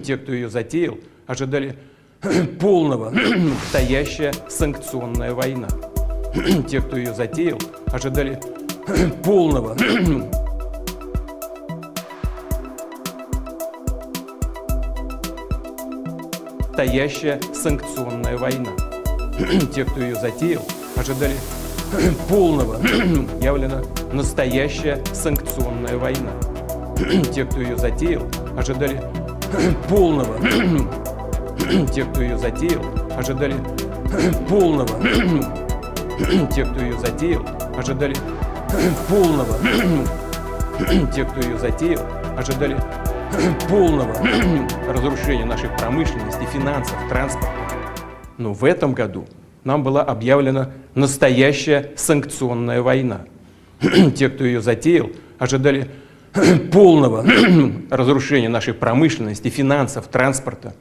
Те, кто ее затеял, ожидали полного, настоящая санкционная война. Те, кто ее затеял, ожидали полного, настоящая санкционная война. Те, кто ее затеял, ожидали полного, явлена настоящая санкционная война. Те, кто ее затеял, ожидали полного, те, кто ее затеял, ожидали полного, те, кто ее затеял, ожидали полного, те, кто ее затеял, ожидали полного разрушения нашей промышленности, финансов, транспорта. Но в этом году нам была объявлена настоящая санкционная война. Те, кто ее затеял, ожидали полного разрушения нашей промышленности, финансов, транспорта.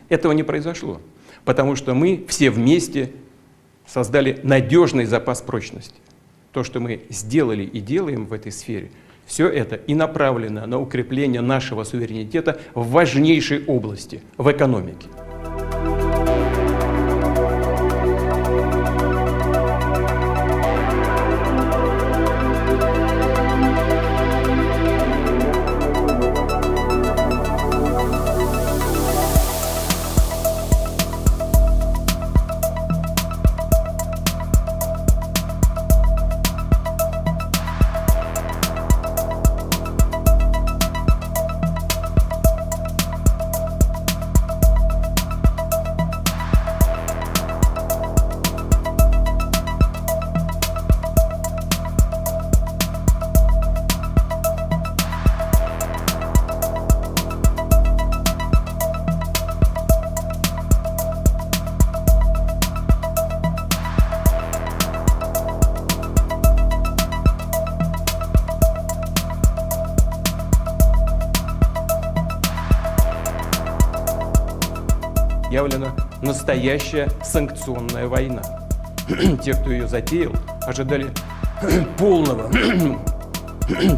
Этого не произошло, потому что мы все вместе создали надежный запас прочности. То, что мы сделали и делаем в этой сфере, все это и направлено на укрепление нашего суверенитета в важнейшей области, в экономике. Явлена настоящая санкционная война. Те, кто ее затеял, ожидали полного,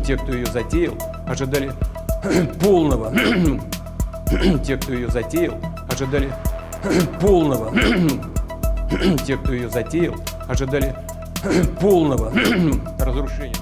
те, кто ее затеял, ожидали полного, те, кто ее затеял, ожидали полного, те, кто ее затеял, ожидали полного разрушения.